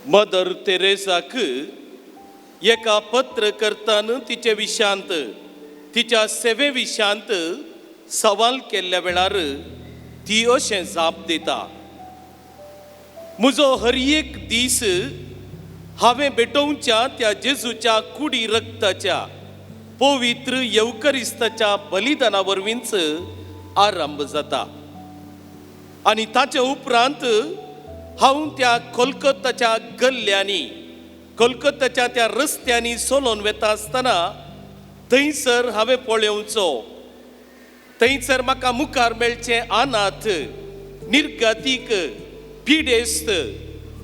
Mother तेरेसाक एका पत्रकर्तान तिचे विशांत तिच्या सेवे विशांत सवाल केल्ल्या वेळार ती अशें जाप दिता। म्हजो हर एक दीस हांवें भेटोवच्या त्या जेजूच्या कुडी रक्ताच्या पवित्र येवकरिस्ताच्या बलिदाना वरवींच आरंभ जाता आनी ताचे उपरांत हांव त्या कोलकाताच्या गल्ल्यांनी कोलकाताच्या त्या रस्त्यांनी सोलोन वेता आसतना थंयसर हांवें पळोवचो, थंयसर म्हाका मुखार मेळचे अनाथ, निर्गतीक, पिडेस्त,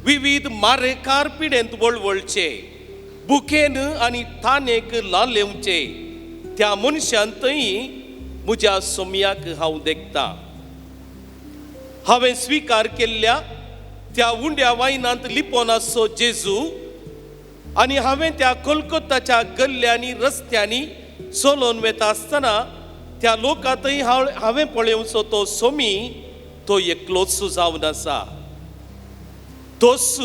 विविध मारेकार पिडेंत वळवळचे, बुकेन आनी थानेक लालेवचे त्या मनशांतय म्हज्या सोम्याक हांव देखता। हांवें स्विकार केल्ल्या त्या उंड्या वायनांत लिपोन आसचो जेजू आनी हांवें त्या कोलकाताच्या गल्ल्यांनी रस्त्यांनी सोलोन वेता आसतना त्या लोकांतय हांवें पळोवचो तो सोमी तो एकलोच जावन आसा। तोच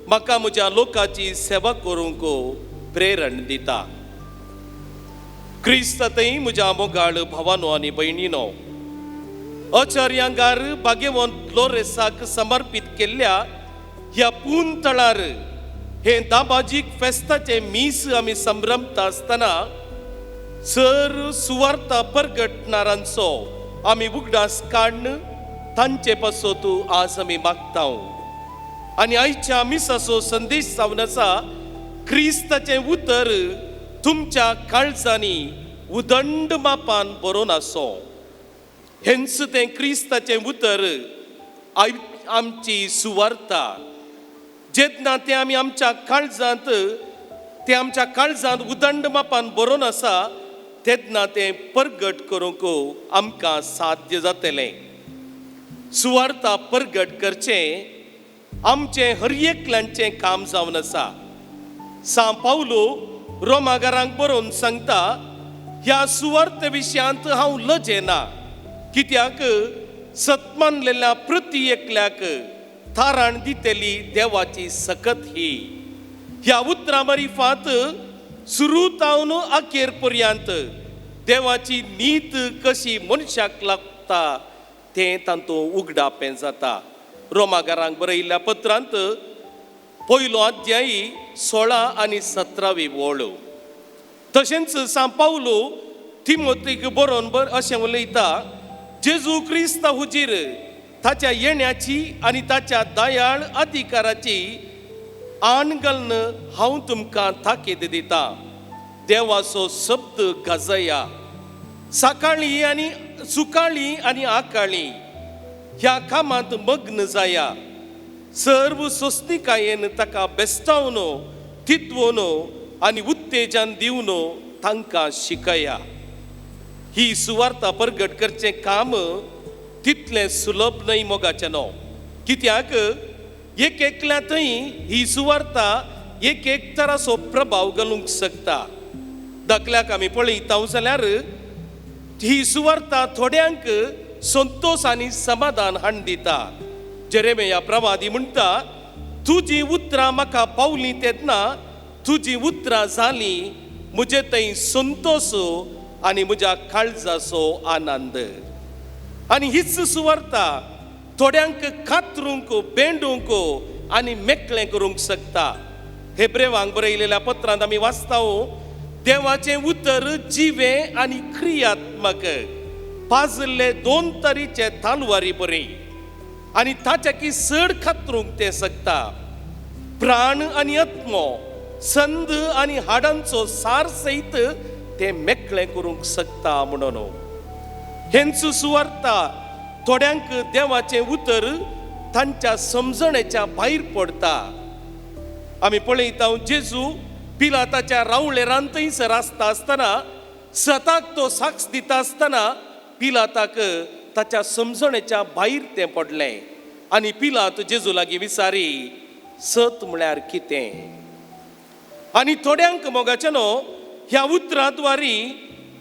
म्हाका म्हज्या लोकांची सेवा करूंक प्रेरण दिता। क्रिस्तांतय म्हज्या मोगाळ भावानो आनी भयणीनो, आचार्यांगार भाग्यवंत फ्लोरेसाक समर्पित केल्ल्या ह्या पुंतळार हे दाबाजीक फेस्ताचे मीस आमी संभ्रमता आसतना सर सुवार्ता परगटणारांचो आमी उगडास काडन तांचे पासत आज आमी मागता। आनी आयच्या मिसाचो संदेश जावन आसा क्रिस्ताचें उतर तुमच्या काळजांनी उदंड मापान बरोवन आसो। हेंच तें क्रिस्ताचें उतर आमची सुवार्ता जेन्ना तें आमी आमच्या काळजांत उदंड मापान बरोवन आसा तेन्ना तें परगट करूंक आमकां साध्य जातलें। सुवार्ता परगट करचें आमचें हर एकल्यांचें काम जावन आसा। सा पावलो रोमागारांक बरोवन सांगता ह्या सुवार्ते विशयांत हांव लजेना, कित्याक सतमानलेल्या प्रति एकल्याक थाराण दितेली देवाची सकत ही। ह्या उतरां मारिफात सुरू तावन अखेर पर्यंत देवाची नीत कशी मनशाक लागता तें तातूंत उगडापें जाता। रोमागारांक बरयल्ल्या पत्रांत पयलो अध्याय 16 आनी 17वी ओळ। तशेंच सा पावलो तिमोथेक बरोवन अशें उलयता, जेजू क्रिस्त हुजीर ताच्या येण्याची आनी ताच्या दयाळ अधिकाराची आण घालून हांव तुमकां ताकीद दिता। देवाचो शब्द गाजया, सकाळी आनी सुकाळी आनी आकाळी ह्या कामांत मग्न जाया। सर्व सोस्तिकायेन ताका बेस्तावन चिंतवन आनी उत्तेजन दिवन तांकां शिकया। ही सुवार्ता परगट करचें काम तितलें सुलभ न्हय मोगाचें न्हू, कित्याक एक एकल्यातय ही सुवार्ता एक तराचो प्रभाव घालूंक शकता। दाखल्याक आमी पळयता जाल्यार ही सुवार्ता थोड्यांक संतोष आनी समाधान हाड दिता। जेरेमिया प्रवादी म्हणटा, तुजी उतरां म्हाका पावली तेन्ना तुजी उतरां जालीं म्हजे थंय संतोष आनी म्हज्या काळजाचो आनंद। आनी हीच सुवार्ता थोड्यांक कातरूंक बेंडूंक आनी मेकळें करूंक शकता। हेब्रेवांक बरयलेल्या पत्रांत आमी वाचता, देवाचें उतर जिवें आनी क्रियात्मक, पाजल्ले 2 तरेचे तालवारी बरी आनी ताच्या की चड कातरूंक तें शकता। प्राण आनी आत्मो, संद आनी हाडांचो सार सयत तें मेकळें करूंक शकता म्हणून हेंच सुवार्ता थोड्यांक देवाचें उतर तांच्या समजणेच्या भायर पडटा। आमी पळयता जेजू पिलाताच्या रावळेरांत थंयसर आसता आसतना सताक तो साक्ष दिता आसतना पिलाताक ताच्या समजणेच्या भायर तें पडलें आनी पिलात जेजू लागीं विचारी, सत म्हळ्यार कितें? आनी थोड्यांक मोगाचें न्हू ह्या उतराद्वारी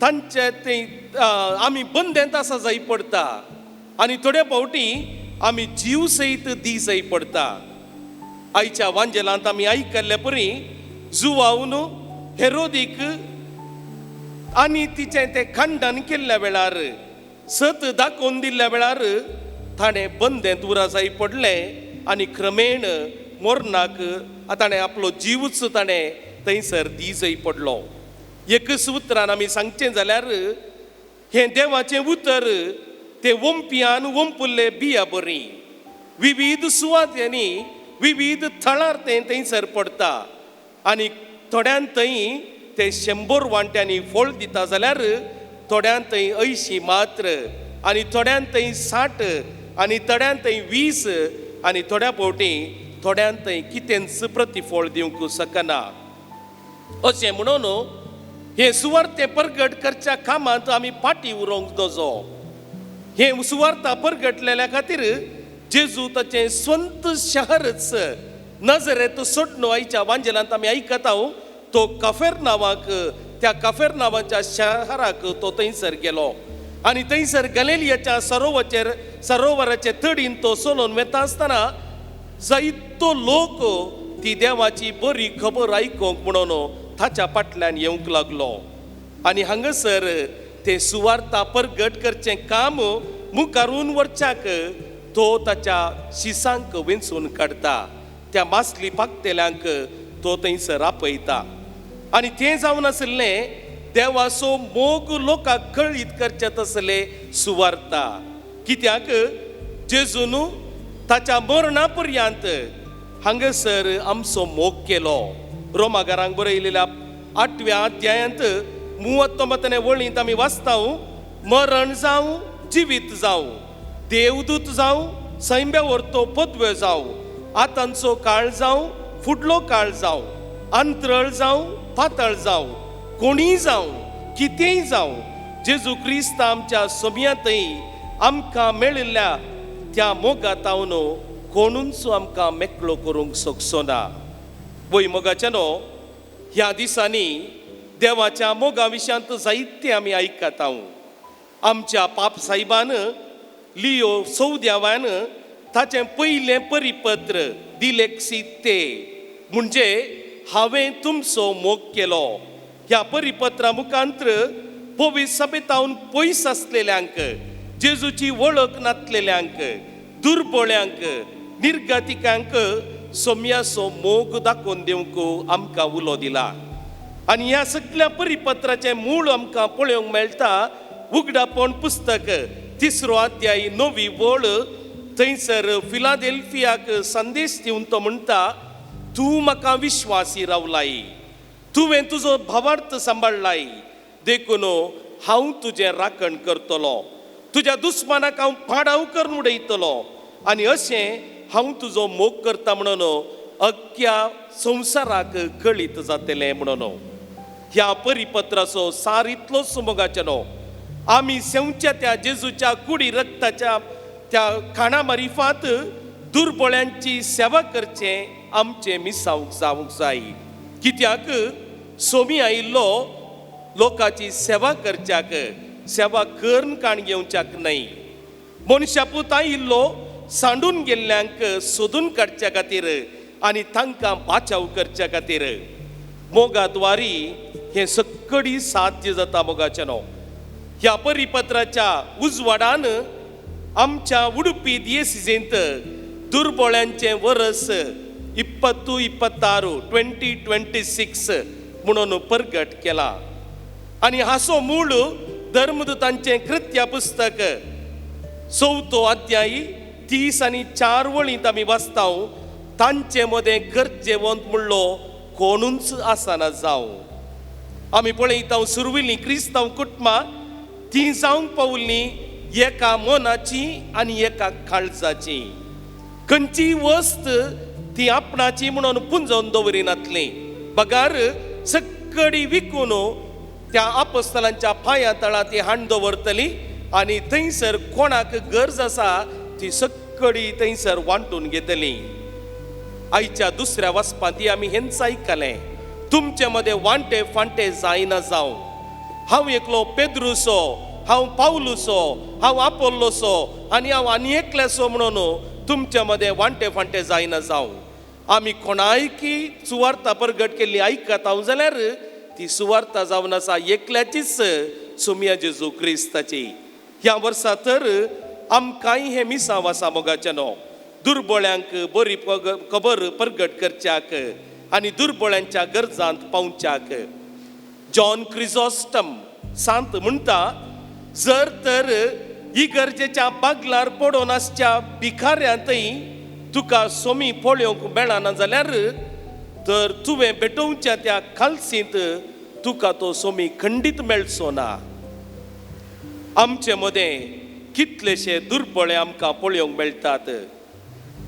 तांचे तें आमी बंदेंत आसा जाय पडटा आनी थोड्या फावटी आमी जीव सयत दी जाय पडटा। आयच्या वांजेलांत आमी आयकल्ले परी जुवाऊन हेरोदीक आनी तिचें तें खंडन केल्ल्या वेळार सत दाखोवन दिल्ल्या वेळार ताणें बंदेंत उरासाई पडलें आनी क्रमेण मोरनाक ताणें आपलो जीवच ताणें थंयसर दिजय पडलो. एकच उतरान आमी सांगचें जाल्यार हें देवाचें उतर तें वंप्यान वंपुल्ले बिया बरी विविध सुवातांनी विविध थळार तें थंयसर पडटा आनी थोड्यान थंय ते 100 वांट्यांनी फळ दिता जाल्यार थोड्यान थंय 80 मात्र आनी थोड्यान थंय 60 आनी थोड्यान थंय 20 आनी थोड्या फावटी थोड्यान थंय कितेंच प्रतिफळ दिवंक शकना. अशें म्हणून हे सुवार्ते परगट करच्या कामांत आमी फाटी उरोंक नजो. हे सुवार्ता परगटलेल्या खातीर जेजू ताचें स्वंत शहरच नजरेत सोडून आयच्या वांजेलांत आमी आयकता तो कफेरनावाक त्या कफेरनावाच्या शहराक तो थंयसर गेलो आनी थंयसर गलिलियाच्या सरोवराचे तडीन तो चलोवन वेता आसतना जायतो लोक ती देवाची बरी खबर आयकूंक म्हणून ताच्या फाटल्यान येवंक लागलो. आनी हांगासर ते सुवार्ता परगट करचें काम मुखारून व्हरच्याक तो ताच्या शिसांक वेंचून काडटा. त्या मासली पागतेल्यांक तो थंयसर आपयता आनी तें जावन आसलें देवाचो मोग लोकांक कळीत करचें तसले सुवार्ता. कित्याक जेजून ताच्या मरणा पर्यंत हांगासर आमचो मोग केलो. रोमाकारांक बरयलेल्या 8व्या अध्यायांत 39 वळींत आमी वाचता मरण जावं जिवीत जावं देवदूत जावं सैम्या व्हरतो पदव्यो जावं आतांचो काळ जावं फुडलो काळ जावं अंतरळ जावं पातळ जावं कोणीय जावं कितेंय जावं जेजू क्रिस्त आमच्या सोम्यांतय आमकां मेळिल्ल्या त्या मोगातावन कोणूच आमकां मेकळो करूंक शकचो ना. वय मोगाच्यानो ह्या दिसांनी देवाच्या मोगा विशयांत जायते आमी आयकता. आमच्या पाप साहेबान लियो 14व्यान ताचें पयलें परिपत्र दिलेक्सिते म्हणजे हांवें तुमचो मोग केलो. ह्या परिपत्रा मुखांतर पवित्र सभेतावन पयस आसलेल्यांक जेजूची वळख नासलेल्यांक दुर्बळ्यांक निर्गतिकांक सोम्याचो मोग दाखोवन दिवंक आमकां उलो दिला. आनी ह्या सगळ्या परिपत्राचें मूळ आमकां पळोवंक मेळटा उगडापण पुस्तक 3रो अध्याय 9वी वळ. थंयसर फिलाडेल्फियाक संदेश दिवन तो म्हणटा तूं म्हाका विश्वासी रावलाई तुवें तुजो भावार्थ सांबाळलाई देखून हांव तुजें राखण करतलो तुज्या दुस्मानाक हांव पाडाव करून उडयतलो आनी अशें हांव तुजो मोग करता म्हणून अख्ख्या संवसाराक कळीत जातलें म्हणून. ह्या परिपत्राचो सार इतलोच मोगाचेनो आमी सेवच्या त्या जेजूच्या कुडी रक्ताच्या त्या खाणा मारिफात दुर्बळ्यांची सेवा करचें आमचें मिसांव जावंक जाय. कित्याक सोमी आयिल्लो लोकांची सेवा करच्याक सेवा करून काण घेवच्याक न्हय. मनशापूत आयिल्लो सांडून गेल्ल्यांक सोदून काडच्या खातीर आनी तांकां बाचाव करच्या खातीर. मोगाद्वारी हें सक्कडी साध्य जाता मोगाचेनो. ह्या परिपत्राच्या उजवाडान आमच्या उडुपी दियेसीजेंत दुर्बळ्यांचें वर्स 2026 म्हणून परगट केला. आनी हाचो मूळ धर्मदूतांचें कृत्या पुस्तक 4थो अध्याय 30 आनी 4 वळींत आमी वाचता तांचे मदें गरजेवंत म्हणलो कोणूच आसना जावं. आमी पळयता सुरविल्लीं क्रिस्तांव कुटुंबां ती जावंक पावल्लीं एका मोनाची आनी एका काळजाची. खंयची वस्त ती आपणाची म्हणून पुंजोवन दवरिनातली. बगार सक्कडी विकून त्या आपोस्तलांच्या पांया तळा ती हाण दवरतली आनी थंयसर कोणाक गरज आसा ती सक्कडी थंयसर वांटून घेतली. आयच्या दुसऱ्या वचपांती आमी हेंच आयकलें तुमचे मदें वांटे फांटे जायना जावं. हांव एकलो पेद्रुसो हांव पावलुसो हांव आपोल्लोसो आनी हांव आनी एकल्यासो म्हणून तुमचे मदें वांटे फांटे जायना जावं. आमी कोणायकी सुवार्ता परगट केल्ली आयकत हांव जाल्यार ती सुवार्ता जावन आसा एकल्याचीच सोम्या जेजू क्रिस्ताची. ह्या वर्सा तर आमकांय हे मिसांव आसा मोगाचे न्हू, दुर्बळ्यांक बरी खबर परगट करच्याक आनी दुर्बळ्यांच्या गरजांत पावच्याक. जॉन क्रिझॉस्टम सांत म्हणटा, जर तर इगर्जेच्या बागलार पडोन आसच्या भिखाऱ्यांतय तुका सोमी पळोवंक मेळना जाल्यार तर तुवें भेटोवच्या त्या खालसींत तुका तो सोमी खंडीत मेळचो ना. आमचे मदें कितलेशे दुर्बळे आमकां पळोवंक मेळटात.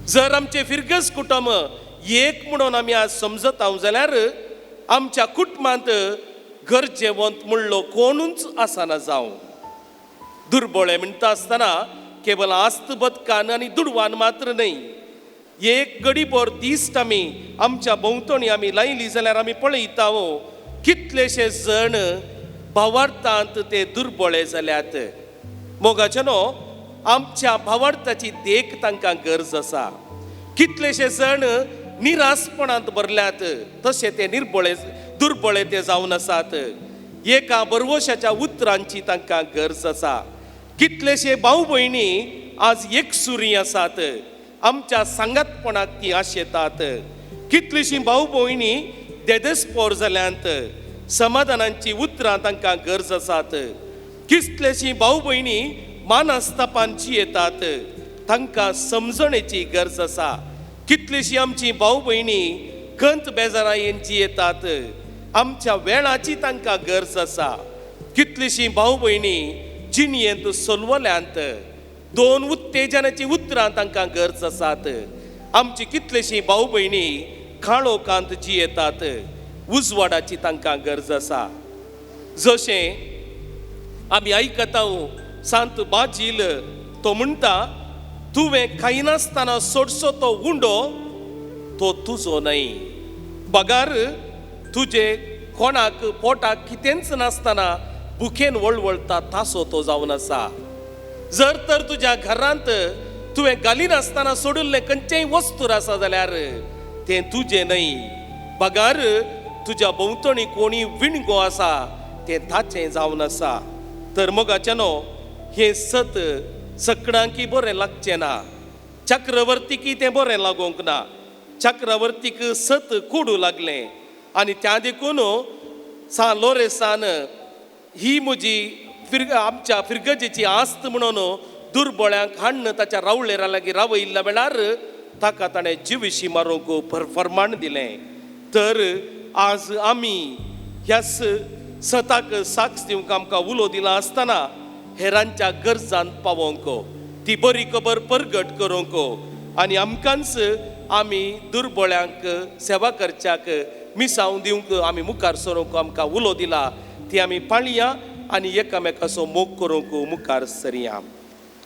जर आमचे फिरगस कुटुंब एक म्हणून आमी आज समजत हांव जाल्यार आमच्या कुटुंबांत गरजेवंत म्हणलो कोणूच आसना जावं. दुर्बळे म्हणटा आसतना केवळ आस्त बदकान आनी दुडवान मात्र न्हय, एक गडीभर दिश्ट आमी आमच्या भोंवतणी आमी लायली जाल्यार आमी पळयता कितलेशे जण भावार्थांत ते दुर्बळे जाल्यात. मोगाचे न्हू, आमच्या भावार्थाची देख तांकां गरज आसा. कितलेशे जण निरासपणांत भरल्यात, तशे ते दुर्बळे ते जावन आसात. एका बरवशाच्या उतरांची तांकां गरज आसा. कितलेशे भाऊ भयणी आज एकसुरी आसात, आमच्या सांगातपणाक ती आशेतात. कितलीशीं भाऊ भयणी देदस्पोर जाल्यांत, समाधानांची उतरां तांकां गरज आसात. कितलेशीं भाऊ भयणी मानस्तापान जियेतात, तांकां समजणेची गरज आसा. कितलीशीं आमची भाऊ भयणी खंत बेजारायेन जियेतात, आमच्या वेळाची तांकां गरज आसा. कितलीशीं भाऊ भयणी जिणयेंत सोलवल्यांत, दोन उत्तेजनाची उतरां तांकां गरज आसात. आमची कितलीशीं भाऊ भयणी काळोखांत जियेतात, उजवाडाची तांकां गरज आसा. जशें आमी आयकता सांत बाजील तो म्हणटा, तुवें खायनासतना सोडसो तो उंडो तो तुजो न्हय. पगार तुजे कोणाक पोटाक कितेंच नासतना बुखेन वळवळटा तासो तो जावन आसा. जर तर तुज्या घरांत तुवें घालिनासतना सोडिल्लें खंयचेय वस्तूर आसा जाल्यार तें तुजें न्हय. पगार तुज्या भोंवतणी कोणी विणगो आसा तें ताचें जावन आसा. तर मोगाचे न्हू, हें सत सगळ्यांकी बरें लागचें ना. चक्रवर्तीकी तें बरें लागोंक ना. चक्रवर्तीक सत कोडू लागलें आनी त्या देखून सान लोरेसान ही म्हजी आमच्या फिरगजेची आस्त म्हणून दुर्बळ्यांक हाडून ताच्या रावळेरा लागीं रावयल्ल्या वेळार ताका ताणें जिवीशी मारूंक फर्माण दिलें. तर आज आमी ह्या सताक साक्ष दिवंक आमकां उलो दिला आसतना हेरांच्या गरजांत पावोंक, ती बरी खबर परगट करूंक आनी आमकांच आमी दुर्बळ्यांक सेवा करच्याक मिसांव दिवंक आमी मुखार सरूंक आमकां उलो दिला. ती आमी पाळया आनी एकामेकाचो मोग करूंक मुखार सरया.